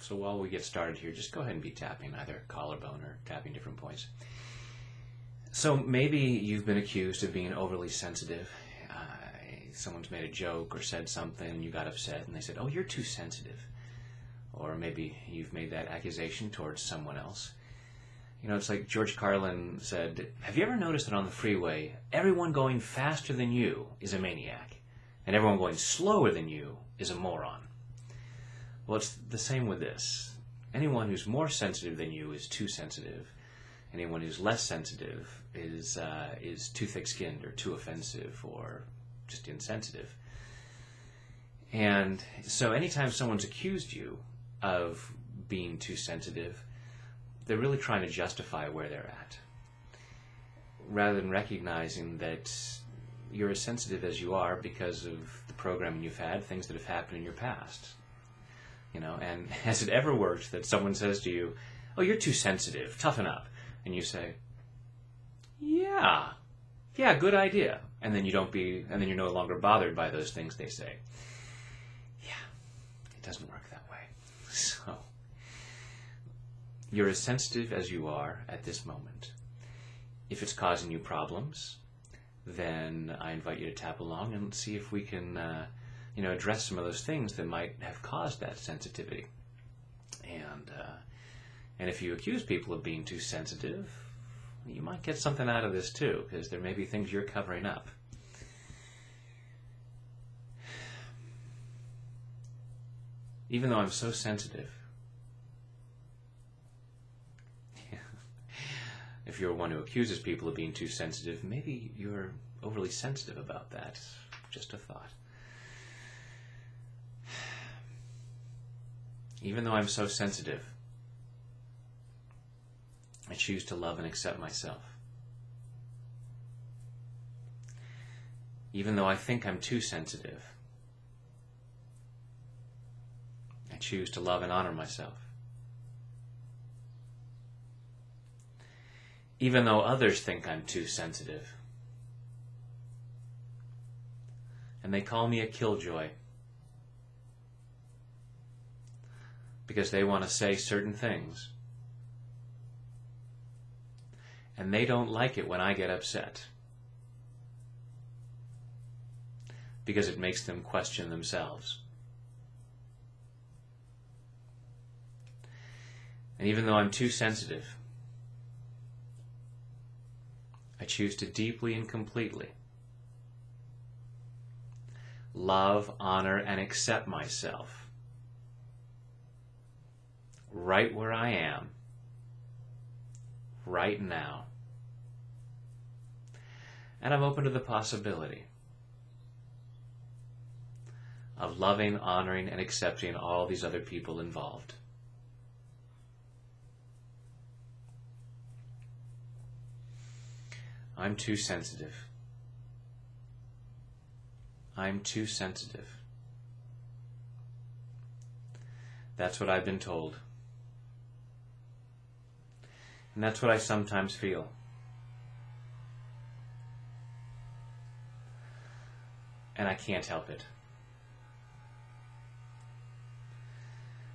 So while we get started here, just go ahead and be tapping either collarbone or tapping different points. So maybe you've been accused of being overly sensitive. Someone's made a joke or said something and you got upset and they said, "Oh, you're too sensitive." Or maybe you've made that accusation towards someone else. You know, it's like George Carlin said, "Have you ever noticed that on the freeway, everyone going faster than you is a maniac, and everyone going slower than you is a moron?" Well, it's the same with this. Anyone who's more sensitive than you is too sensitive. Anyone who's less sensitive is too thick-skinned or too offensive or just insensitive. And so anytime someone's accused you of being too sensitive, they're really trying to justify where they're at, rather than recognizing that you're as sensitive as you are because of the programming you've had, things that have happened in your past. You know, and has it ever worked that someone says to you, "Oh, you're too sensitive, toughen up," and you say, yeah, good idea, and then you're no longer bothered by those things they say. Yeah, it doesn't work that way. So you're as sensitive as you are at this moment. If it's causing you problems, then I invite you to tap along and see if we can address some of those things that might have caused that sensitivity. And if you accuse people of being too sensitive, you might get something out of this too, because there may be things you're covering up. Even though I'm so sensitive, if you're one who accuses people of being too sensitive, maybe you're overly sensitive about that. Just a thought. Even though I'm so sensitive, I choose to love and accept myself. Even though I think I'm too sensitive, I choose to love and honor myself. Even though others think I'm too sensitive, and they call me a killjoy, because they want to say certain things, and they don't like it when I get upset, because it makes them question themselves. And even though I'm too sensitive, I choose to deeply and completely love, honor, and accept myself right where I am, right now. And I'm open to the possibility of loving, honoring, and accepting all these other people involved. I'm too sensitive. I'm too sensitive. That's what I've been told. And that's what I sometimes feel. And I can't help it.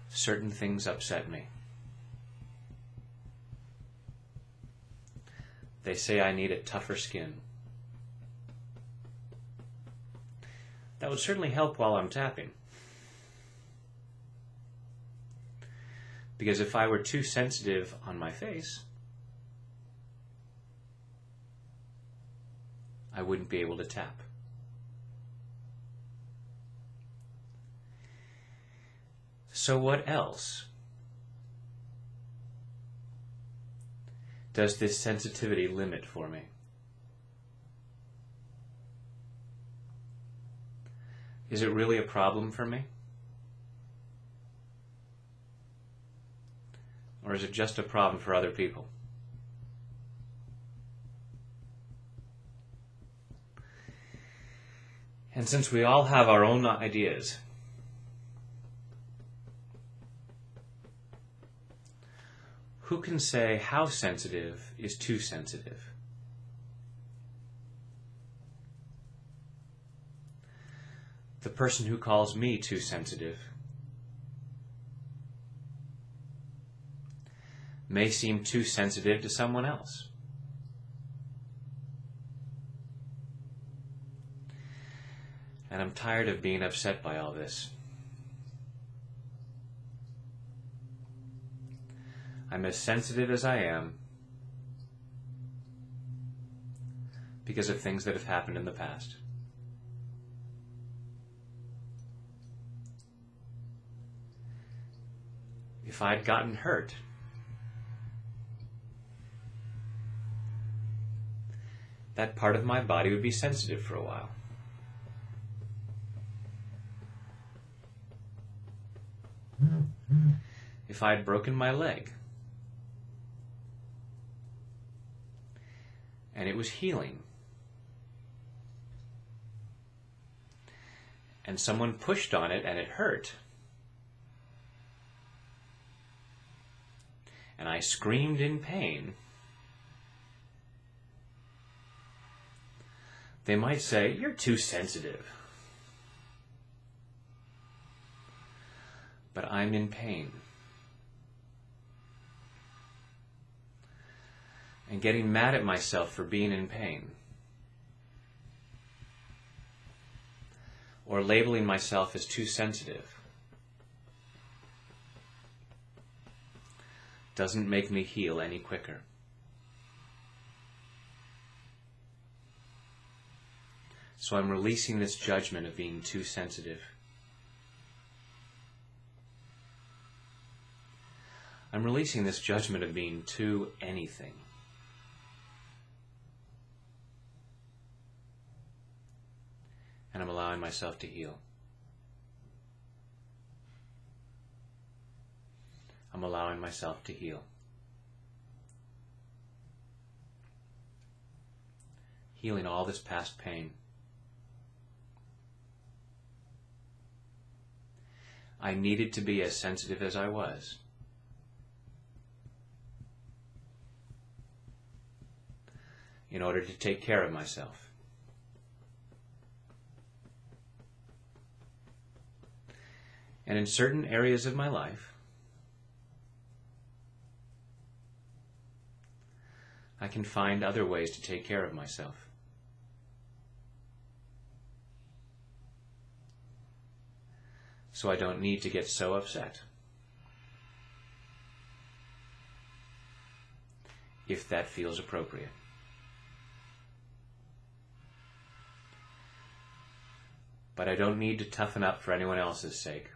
Certain things upset me. They say I need a tougher skin. That would certainly help while I'm tapping. Because if I were too sensitive on my face, I wouldn't be able to tap. So what else does this sensitivity limit for me? Is it really a problem for me? Or is it just a problem for other people? And since we all have our own ideas, who can say how sensitive is too sensitive? The person who calls me too sensitive may seem too sensitive to someone else. And I'm tired of being upset by all this. I'm as sensitive as I am because of things that have happened in the past. If I'd gotten hurt, that part of my body would be sensitive for a while. If I'd broken my leg and it was healing, and someone pushed on it and it hurt, and I screamed in pain, they might say, "You're too sensitive." But I'm in pain. And getting mad at myself for being in pain, or labeling myself as too sensitive, doesn't make me heal any quicker. So I'm releasing this judgment of being too sensitive. I'm releasing this judgment of being too anything. And I'm allowing myself to heal. I'm allowing myself to heal. Healing all this past pain. I needed to be as sensitive as I was. In order to take care of myself. And in certain areas of my life, I can find other ways to take care of myself. So I don't need to get so upset. If that feels appropriate. But I don't need to toughen up for anyone else's sake.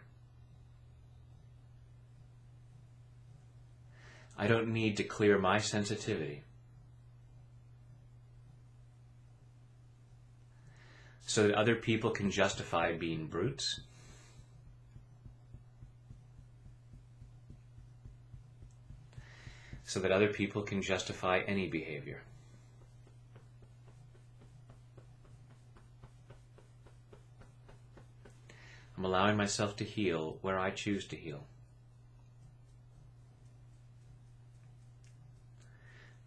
I don't need to clear my sensitivity so that other people can justify being brutes. So that other people can justify any behavior. I'm allowing myself to heal where I choose to heal.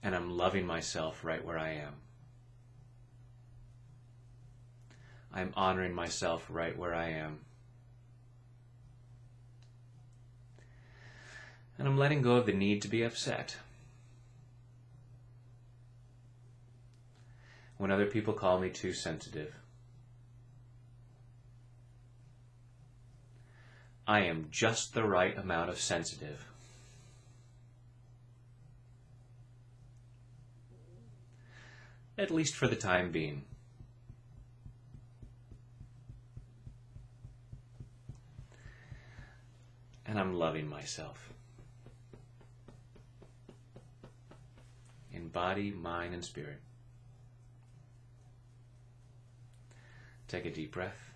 And I'm loving myself right where I am. I'm honoring myself right where I am. And I'm letting go of the need to be upset. When other people call me too sensitive. I am just the right amount of sensitive. At least for the time being. And I'm loving myself. In body, mind, and spirit. Take a deep breath.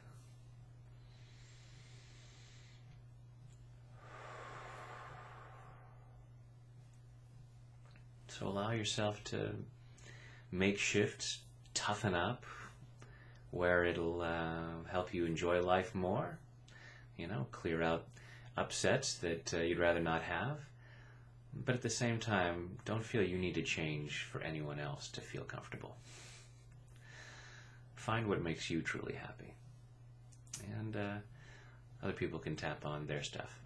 So allow yourself to make shifts, toughen up, where it'll help you enjoy life more. You know, clear out upsets that you'd rather not have. But at the same time, don't feel you need to change for anyone else to feel comfortable. Find what makes you truly happy. And other people can tap on their stuff.